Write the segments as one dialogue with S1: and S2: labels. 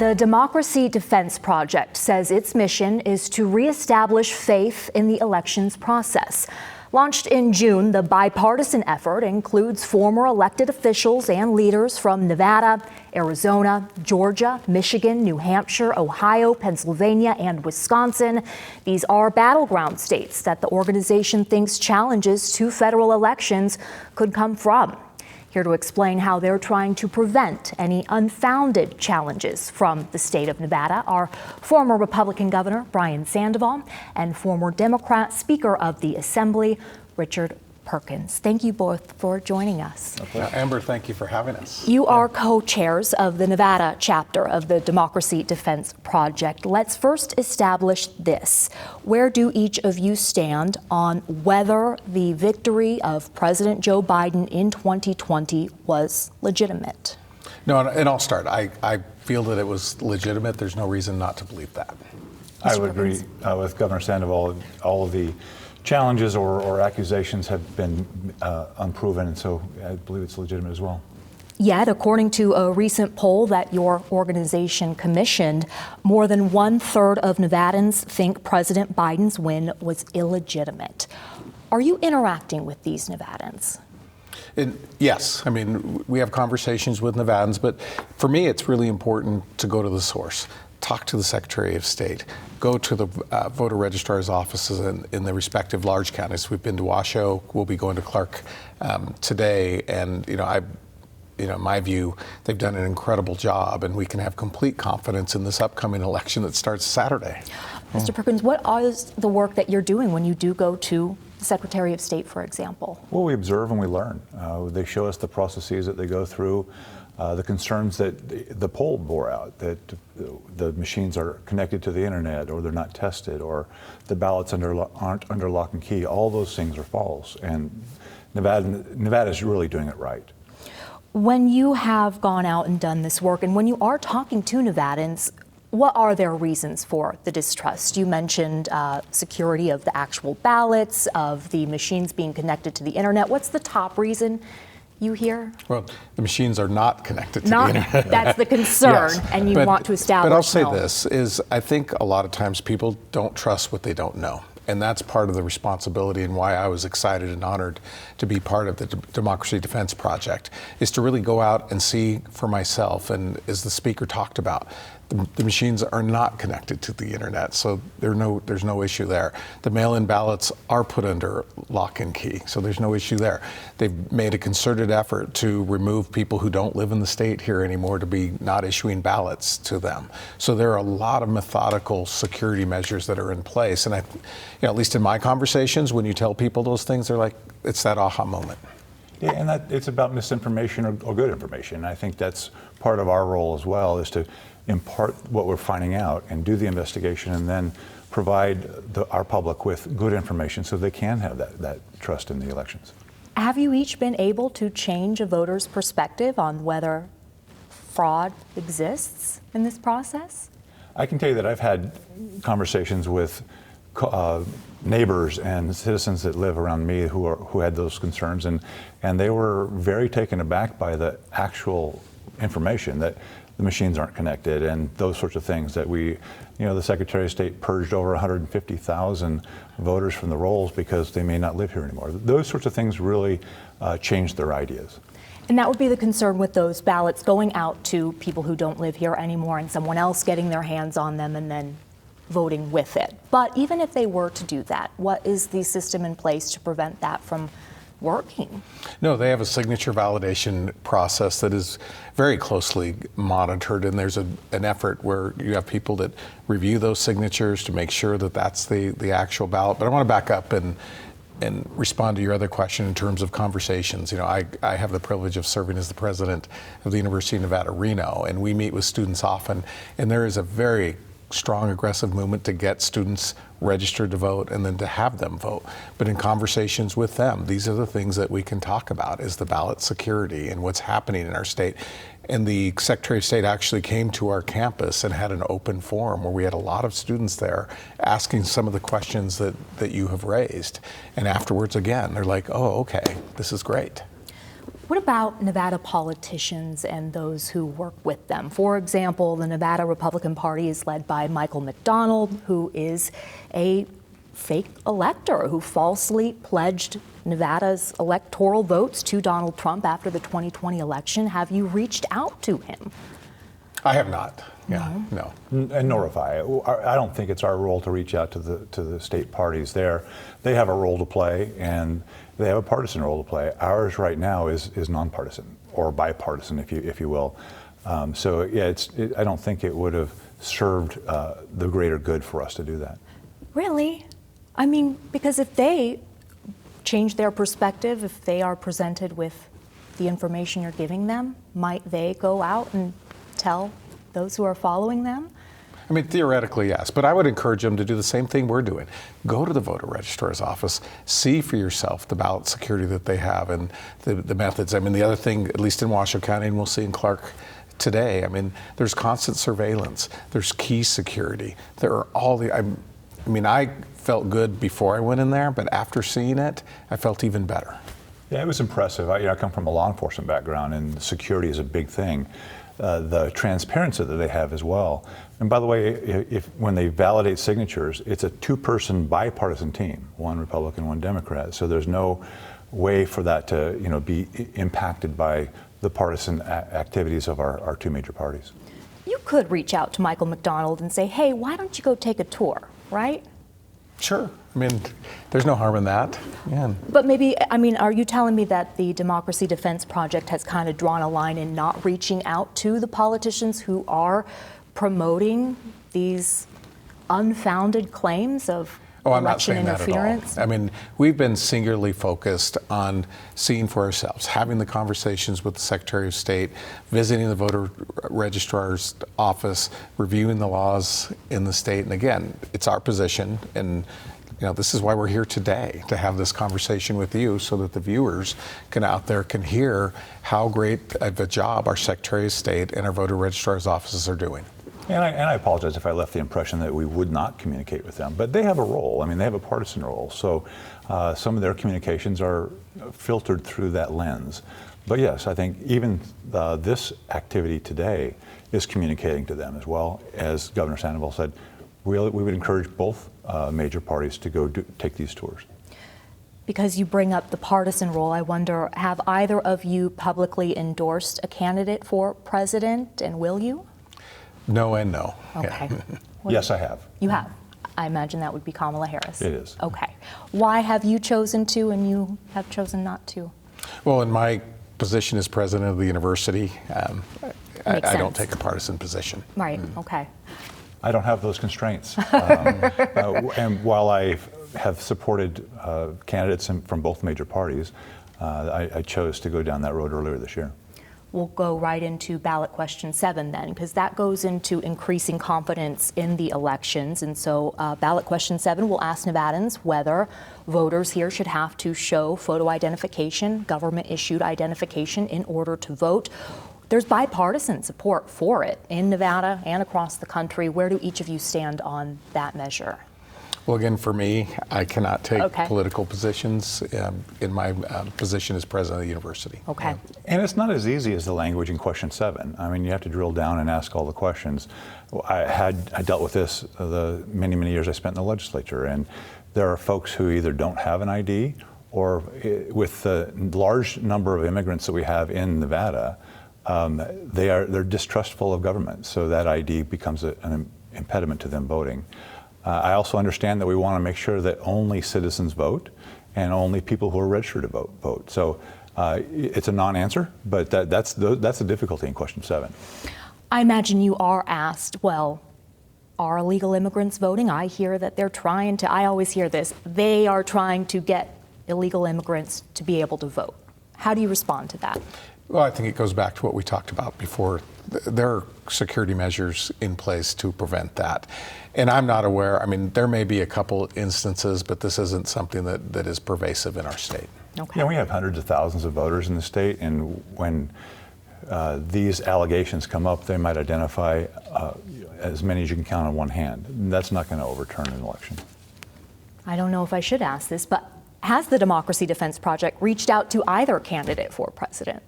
S1: The Democracy Defense Project says its mission is to reestablish faith in the elections process. Launched in June, the bipartisan effort includes former elected officials and leaders from Nevada, Arizona, Georgia, Michigan, New Hampshire, Ohio, Pennsylvania, and Wisconsin. These are battleground states that the organization thinks challenges to federal elections could come from. Here to explain how they're trying to prevent any unfounded challenges from the state of Nevada are former Republican Governor Brian Sandoval and former Democrat Speaker of the Assembly, Richard Perkins. Thank you both for joining us.
S2: Amber, thank you for having us.
S1: You are co-chairs of the Nevada chapter of the Democracy Defense Project. Let's first establish this. Where do each of you stand on whether the victory of President Joe Biden in 2020 was legitimate?
S2: No, and I'll start. I feel that it was legitimate. There's no reason not to believe that.
S3: I would agree with Governor Sandoval. All of the challenges or accusations have been unproven, and so I believe it's legitimate as well.
S1: Yet, according to a recent poll that your organization commissioned, more than 1/3 of Nevadans think President Biden's win was illegitimate. Are you interacting with these Nevadans?
S2: Yes, I mean, we have conversations with Nevadans, but for me, it's really important to go to the source. Talk to the Secretary of State, go to the voter registrar's offices in the respective large counties. We've been to Washoe, we'll be going to Clark today, and in my view, they've done an incredible job, and we can have complete confidence in this upcoming election that starts Saturday.
S1: Mr. Perkins, what is the work that you're doing when you do go to the Secretary of State, for example?
S3: Well, we observe and we learn. They show us the processes that they go through. The concerns that the poll bore out, that the machines are connected to the internet or they're not tested or the ballots aren't under lock and key, all those things are false. And Nevada is really doing it right.
S1: When you have gone out and done this work, and when you are talking to Nevadans, what are their reasons for the distrust? You mentioned security of the actual ballots, of the machines being connected to the internet. What's the top reason you hear?
S2: Well, the machines are not connected to the internet.
S1: That's the concern, yes, and you want to establish.
S2: But I'll say this, is I think a lot of times people don't trust what they don't know. And that's part of the responsibility and why I was excited and honored to be part of the Democracy Defense Project, is to really go out and see for myself. And as the speaker talked about, the machines are not connected to the internet, so there's no issue there. The mail-in ballots are put under lock and key, so there's no issue there. They've made a concerted effort to remove people who don't live in the state here anymore to be not issuing ballots to them. So there are a lot of methodical security measures that are in place, and at least in my conversations, when you tell people those things, they're like, it's that aha moment.
S3: Yeah, and it's about misinformation or good information. I think that's part of our role as well, is to impart what we're finding out and do the investigation and then provide our public with good information so they can have that trust in the elections.
S1: Have you each been able to change a voter's perspective on whether fraud exists in this process?
S3: I can tell you that I've had conversations with neighbors and citizens that live around me who had those concerns, and they were very taken aback by the actual information that the machines aren't connected and those sorts of things, that the Secretary of State purged over 150,000 voters from the rolls because they may not live here anymore. Those sorts of things really changed their ideas.
S1: And that would be the concern with those ballots going out to people who don't live here anymore and someone else getting their hands on them and then voting with it. But even if they were to do that, what is the system in place to prevent that from working?
S2: No, they have a signature validation process that is very closely monitored, and there's an effort where you have people that review those signatures to make sure that that's the actual ballot. But I want to back up and respond to your other question in terms of conversations. I have the privilege of serving as the president of the University of Nevada, Reno, and we meet with students often, and there is a very strong, aggressive movement to get students registered to vote and then to have them vote. But in conversations with them, these are the things that we can talk about, is the ballot security and what's happening in our state. And the Secretary of State actually came to our campus and had an open forum where we had a lot of students there asking some of the questions that you have raised. And afterwards, again, they're like, oh, okay, this is great.
S1: What about Nevada politicians and those who work with them? For example, the Nevada Republican Party is led by Michael McDonald, who is a fake elector who falsely pledged Nevada's electoral votes to Donald Trump after the 2020 election. Have you reached out to him?
S2: I have not. Yeah, no.
S3: And nor have I. I don't think it's our role to reach out to the state parties there. They have a role to play, and they have a partisan role to play. Ours right now is nonpartisan, or bipartisan, if you will. So yeah, I don't think it would have served the greater good for us to do that.
S1: Really? I mean, because if they change their perspective, if they are presented with the information you're giving them, might they go out and tell those who are following them?
S2: I mean, theoretically, yes, but I would encourage them to do the same thing we're doing. Go to the voter registrar's office, see for yourself the ballot security that they have and the methods. I mean, the other thing, at least in Washoe County, and we'll see in Clark today, I mean, there's constant surveillance, there's key security, there are all the, I felt good before I went in there, but after seeing it, I felt even better.
S3: Yeah, it was impressive. I come from a law enforcement background, and security is a big thing. The transparency that they have as well. And by the way, when they validate signatures, it's a two-person bipartisan team, one Republican, one Democrat. So there's no way for that to be impacted by the partisan activities of our two major parties.
S1: You could reach out to Michael McDonald and say, hey, why don't you go take a tour, right?
S2: Sure. I mean, there's no harm in that. Yeah.
S1: But maybe, I mean, are you telling me that the Democracy Defense Project has kind of drawn a line in not reaching out to the politicians who are promoting these unfounded claims of election interference?
S2: I mean, we've been singularly focused on seeing for ourselves, having the conversations with the Secretary of State, visiting the voter registrar's office, reviewing the laws in the state. And again, it's our position, and this is why we're here today, to have this conversation with you so that the viewers can hear how great of a job our Secretary of State and our voter registrar's offices are doing.
S3: And I apologize if I left the impression that we would not communicate with them, but they have a role. I mean, they have a partisan role. So some of their communications are filtered through that lens. But yes, I think even this activity today is communicating to them as well. As Governor Sandoval said, we would encourage both major parties to go take these tours.
S1: Because you bring up the partisan role, I wonder, have either of you publicly endorsed a candidate for president, and will you?
S2: No and no.
S1: Okay.
S2: Yeah.
S3: Yes, I have.
S1: You have? I imagine that would be Kamala Harris.
S3: It is.
S1: Okay. Why have you chosen to and you have chosen not to?
S2: Well, in my position as president of the university, I don't take a partisan position.
S1: Right, okay.
S3: I don't have those constraints. And while I have supported candidates from both major parties, I chose to go down that road earlier this year.
S1: We'll go right into ballot question 7 then, because that goes into increasing confidence in the elections. And so ballot question 7 will ask Nevadans whether voters here should have to show photo identification, government-issued identification, in order to vote. There's bipartisan support for it in Nevada and across the country. Where do each of you stand on that measure?
S2: Well, again, for me, I cannot take political positions in my position as president of the university.
S1: Okay.
S3: And it's not as easy as the language in question 7. I mean, you have to drill down and ask all the questions. I dealt with this the many years I spent in the legislature, and there are folks who either don't have an ID, or with the large number of immigrants that we have in Nevada, they're distrustful of government, so that ID becomes an impediment to them voting. I also understand that we want to make sure that only citizens vote and only people who are registered to vote. So it's a non-answer, but that's the difficulty in question 7.
S1: I imagine you are asked, well, are illegal immigrants voting? I hear that they're trying to, I always hear this, they are trying to get illegal immigrants to be able to vote. How do you respond to that?
S2: Well, I think it goes back to what we talked about before. There are security measures in place to prevent that. And I'm not aware, I mean, there may be a couple instances, but this isn't something that is pervasive in our state.
S1: Okay.
S3: Yeah, we have hundreds of thousands of voters in the state, and when these allegations come up, they might identify as many as you can count on one hand. That's not going to overturn an election.
S1: I don't know if I should ask this, but Has the Democracy Defense Project reached out to either candidate for president?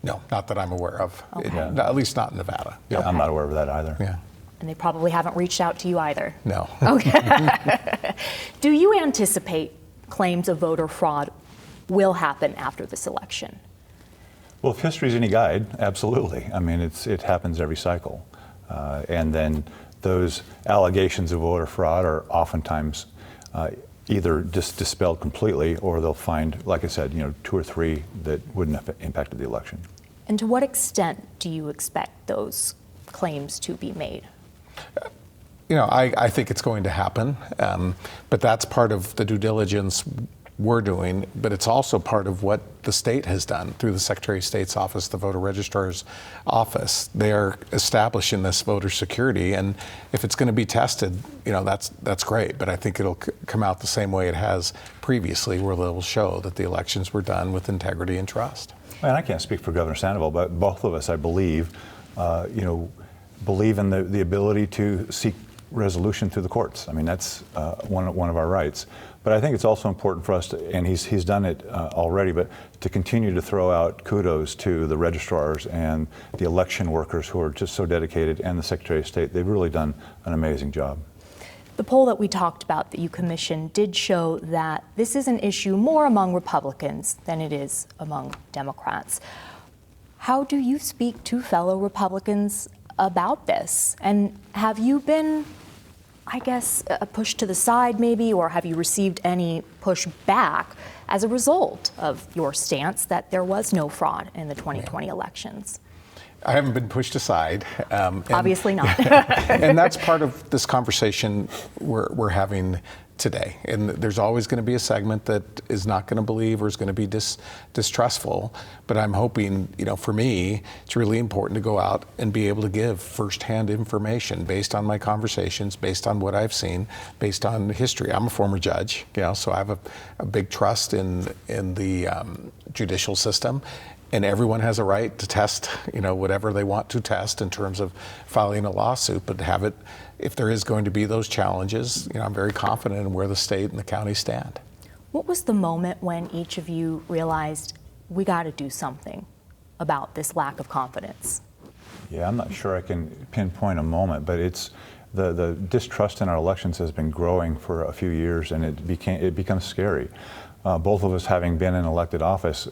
S2: No, not that I'm aware of.
S1: Okay.
S2: At least not in Nevada.
S3: Yeah, I'm not aware of that either.
S2: Yeah.
S1: And they probably haven't reached out to you either.
S2: No.
S1: Okay. Do you anticipate claims of voter fraud will happen after this election?
S3: Well, if history's any guide, absolutely. I mean, it happens every cycle. And then those allegations of voter fraud are oftentimes either just dispelled completely, or they'll find, like I said, 2 or 3 that wouldn't have impacted the election.
S1: And to what extent do you expect those claims to be made?
S2: I think it's going to happen, but that's part of the due diligence we're doing, but it's also part of what the state has done through the Secretary of State's office, the voter registrar's office. They're establishing this voter security, and if it's going to be tested, that's great, but I think it'll come out the same way it has previously, where they'll show that the elections were done with integrity and trust.
S3: And I can't speak for Governor Sandoval, but both of us, I believe, believe in the ability to seek resolution through the courts. I mean, that's one of our rights. But I think it's also important for us to, and he's done it already, but to continue to throw out kudos to the registrars and the election workers who are just so dedicated, and the Secretary of State. They've really done an amazing job.
S1: The poll that we talked about that you commissioned did show that this is an issue more among Republicans than it is among Democrats. How do you speak to fellow Republicans about this? And have you been, I guess, pushed to the side maybe, or have you received any pushback as a result of your stance that there was no fraud in the 2020 elections?
S2: I haven't been pushed aside.
S1: Obviously not.
S2: And that's part of this conversation we're having today. And there's always going to be a segment that is not going to believe or is going to be distrustful. But I'm hoping, for me, it's really important to go out and be able to give firsthand information based on my conversations, based on what I've seen, based on history. I'm a former judge, so I have a big trust in the judicial system. And everyone has a right to test, whatever they want to test in terms of filing a lawsuit, but have it, if there is going to be those challenges, I'm very confident in where the state and the county stand.
S1: What was the moment when each of you realized we got to do something about this lack of confidence?
S3: Yeah, I'm not sure I can pinpoint a moment, but it's the distrust in our elections has been growing for a few years, and it becomes scary. Both of us having been in elected office,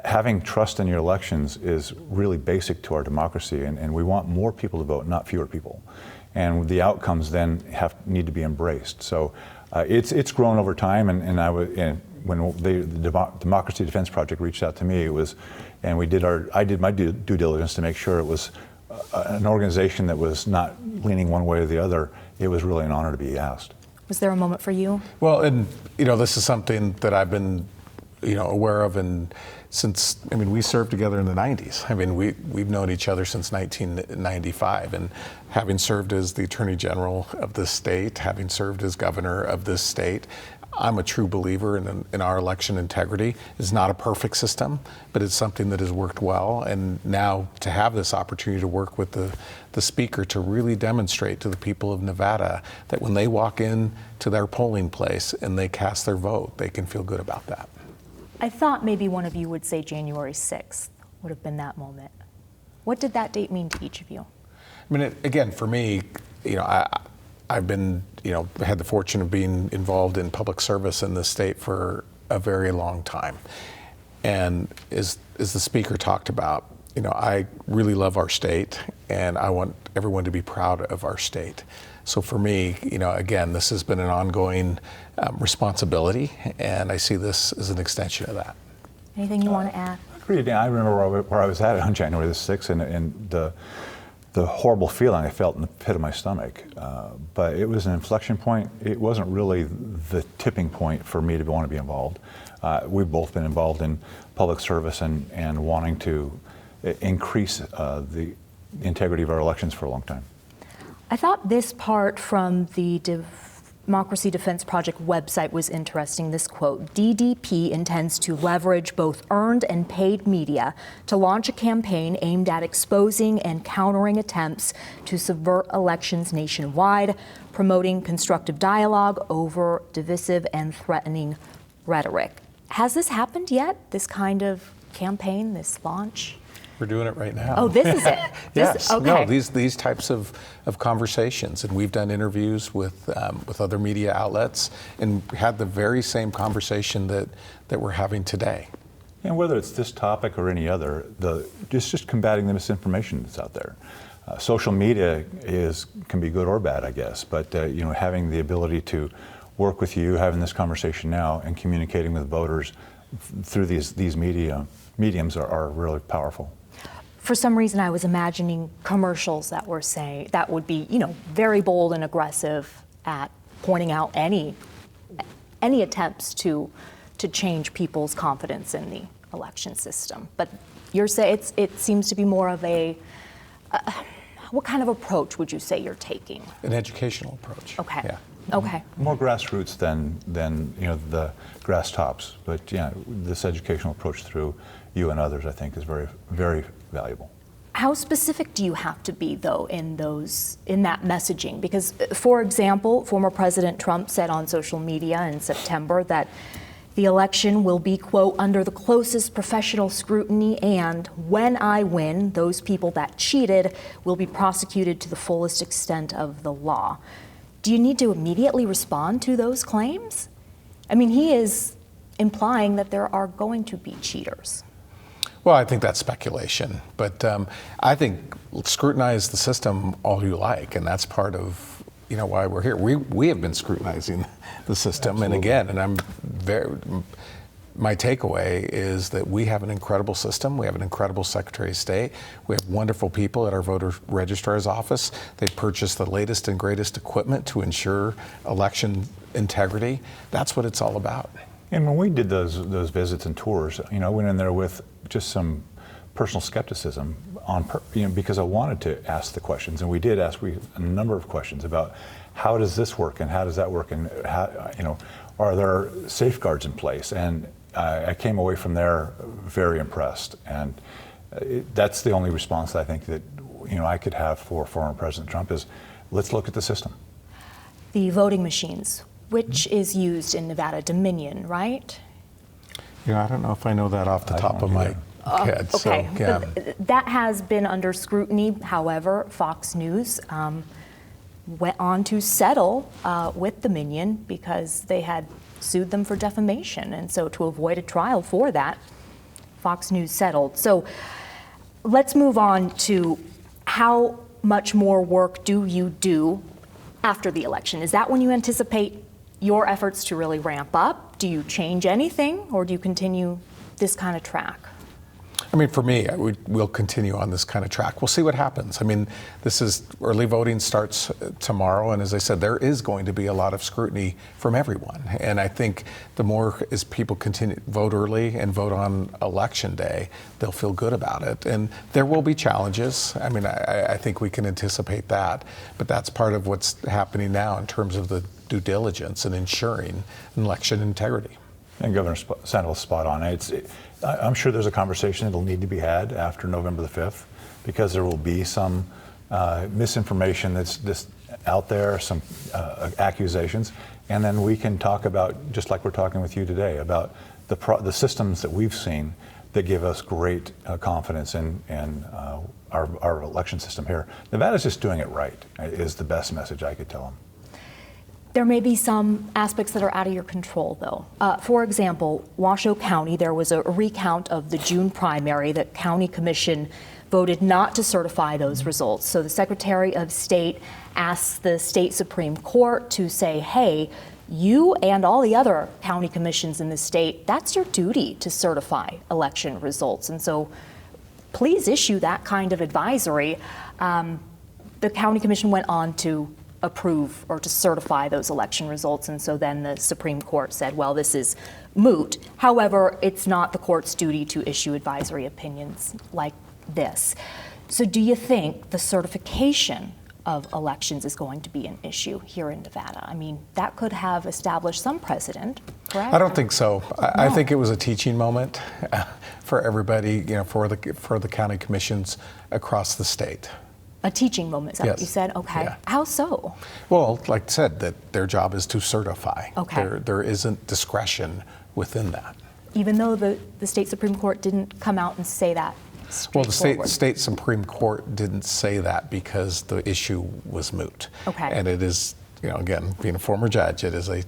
S3: having trust in your elections is really basic to our democracy, and we want more people to vote, not fewer people. And the outcomes then need to be embraced. So it's grown over time, and when the Democracy Defense Project reached out to me, I did my due diligence to make sure it was an organization that was not leaning one way or the other. It was really an honor to be asked.
S1: Was there a moment for you?
S2: Well, and this is something that I've been aware of, and since, we served together in the 90s. We've known each other since 1995, and having served as the Attorney General of this state, having served as governor of this state, I'm a true believer in our election integrity. It's not a perfect system, but it's something that has worked well. And now to have this opportunity to work with the speaker to really demonstrate to the people of Nevada that when they walk in to their polling place and they cast their vote, they can feel good about that.
S1: I thought maybe one of you would say January 6th would have been that moment. What did that date mean to each of you?
S2: Again, for me, I've been, had the fortune of being involved in public service in this state for a very long time. And as the speaker talked about, I really love our state, and I want everyone to be proud of our state. So for me, again, this has been an ongoing responsibility, and I see this as an extension of that.
S1: Anything you want to add?
S3: I agree, Dan. I remember where I was at on January the 6th, and the horrible feeling I felt in the pit of my stomach. But it was an inflection point. It wasn't really the tipping point for me to want to be involved. We've both been involved in public service and wanting to increase the integrity of our elections for a long time.
S1: I thought this part from the Democracy Defense Project website was interesting. This quote, DDP intends to leverage both earned and paid media to launch a campaign aimed at exposing and countering attempts to subvert elections nationwide, promoting constructive dialogue over divisive and threatening rhetoric. Has this happened yet, this kind of campaign, this launch?
S2: We're doing it right now.
S1: Oh, this is it?
S2: Yes.
S1: Okay.
S2: No, these types of conversations, and we've done interviews with other media outlets and had the very same conversation that we're having today.
S3: And whether it's this topic or any other, just combating the misinformation that's out there. Social media can be good or bad, I guess, but having the ability to work with you, having this conversation now, and communicating with voters through these mediums are really powerful.
S1: For some reason, I was imagining commercials that were saying that would be, very bold and aggressive at pointing out any attempts to change people's confidence in the election system. But you're saying it seems to be more of what kind of approach would you say you're taking?
S2: An educational approach.
S1: Okay.
S2: Yeah.
S1: Okay.
S3: More grassroots than the grass tops, but this educational approach through you and others, I think, is very, very valuable.
S1: How specific do you have to be, though, in that messaging? Because, for example, former President Trump said on social media in September that the election will be, quote, under the closest professional scrutiny, and when I win, those people that cheated will be prosecuted to the fullest extent of the law. Do you need to immediately respond to those claims? I mean, he is implying that there are going to be cheaters.
S2: Well, I think that's speculation, but I think scrutinize the system all you like, and that's part of why we're here. We have been scrutinizing the system,
S3: Absolutely.
S2: and my takeaway is that we have an incredible system. We have an incredible Secretary of State. We have wonderful people at our voter registrar's office. They purchase the latest and greatest equipment to ensure election integrity. That's what it's all about.
S3: And when we did those visits and tours, I went in there with just some personal skepticism because I wanted to ask the questions, and we did ask a number of questions about how does this work and how does that work, and how, are there safeguards in place? And I came away from there very impressed, and that's the only response that I think that I could have for former President Trump is, let's look at the system.
S1: The voting machines, which is used in Nevada, Dominion, right?
S2: I don't know if I know that off the top of my head.
S1: Okay,
S2: So, yeah.
S1: but that has been under scrutiny. However, Fox News went on to settle with Dominion because they had sued them for defamation. And so to avoid a trial for that, Fox News settled. So let's move on to how much more work do you do after the election? Is that when you anticipate your efforts to really ramp up? Do you change anything, or do you continue this kind of track?
S2: I mean, for me, we'll continue on this kind of track. We'll see what happens. I mean, early voting starts tomorrow, and as I said, there is going to be a lot of scrutiny from everyone. And I think the more as people continue vote early and vote on election day, they'll feel good about it. And there will be challenges. I mean, I think we can anticipate that, but that's part of what's happening now in terms of the due diligence and ensuring election integrity.
S3: And Governor Sandoval's spot on. I'm sure there's a conversation that'll need to be had after November the 5th, because there will be some misinformation that's just out there, some accusations, and then we can talk about, just like we're talking with you today, about the systems that we've seen that give us great confidence in our election system here. Nevada's just doing it right, is the best message I could tell them.
S1: There may be some aspects that are out of your control, though. For example, Washoe County, there was a recount of the June primary. The county commission voted not to certify those results. So the Secretary of State asked the state Supreme Court to say, hey, you and all the other county commissions in the state, that's your duty to certify election results. And so please issue that kind of advisory. The county commission went on to approve or to certify those election results, and so then the Supreme Court said, well, this is moot. However, it's not the court's duty to issue advisory opinions like this. So do you think the certification of elections is going to be an issue here in Nevada. I mean, that could have established some precedent, correct?
S2: I don't think so. I think it was a teaching moment for everybody, for the county commissions across the state.
S1: A teaching moment, is that what
S2: Yes.
S1: you said? Okay.
S2: Yeah.
S1: How so?
S2: Well, like I said, that their job is to certify.
S1: Okay.
S2: There isn't discretion within that.
S1: Even though the state Supreme Court didn't come out and say that
S2: Well, the
S1: straightforward.
S2: state Supreme Court didn't say that because the issue was moot.
S1: Okay.
S2: And it is, again, being a former judge, it is a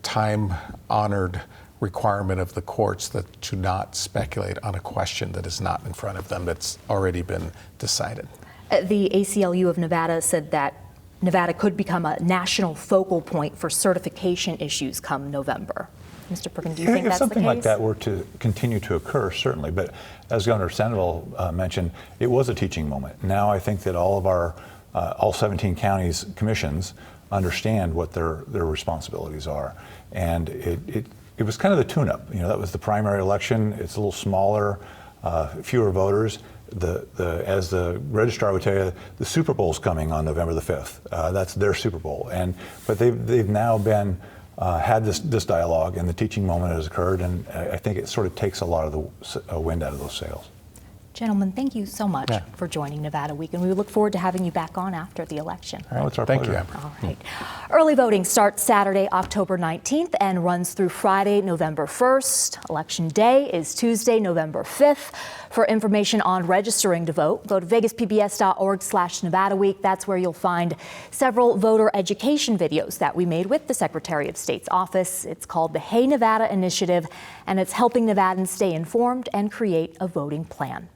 S2: time-honored requirement of the courts that to not speculate on a question that is not in front of them, that's already been decided.
S1: The ACLU of Nevada said that Nevada could become a national focal point for certification issues come November. Mr. Perkins, do you think
S3: If
S1: that's the case?
S3: something like that were to continue to occur, certainly. But as Governor Sandoval mentioned, it was a teaching moment. Now I think that all of our, all 17 counties commissions understand what their responsibilities are. And it was kind of the tune-up. That was the primary election. It's a little smaller, fewer voters. As the registrar would tell you, the Super Bowl's coming on November the 5th. That's their Super Bowl. But they've now been had this dialogue, and the teaching moment has occurred, and I think it sort of takes a lot of the wind out of those sails.
S1: Gentlemen, thank you so much for joining Nevada Week, and we look forward to having you back on after the election.
S3: Oh, it's our
S2: Thank
S3: pleasure.
S2: you, Amber.
S1: All right. Early voting starts Saturday, October 19th and runs through Friday, November 1st. Election Day is Tuesday, November 5th. For information on registering to vote, go to vegaspbs.org/Nevada Week. That's where you'll find several voter education videos that we made with the Secretary of State's office. It's called the Hey Nevada Initiative, and it's helping Nevadans stay informed and create a voting plan.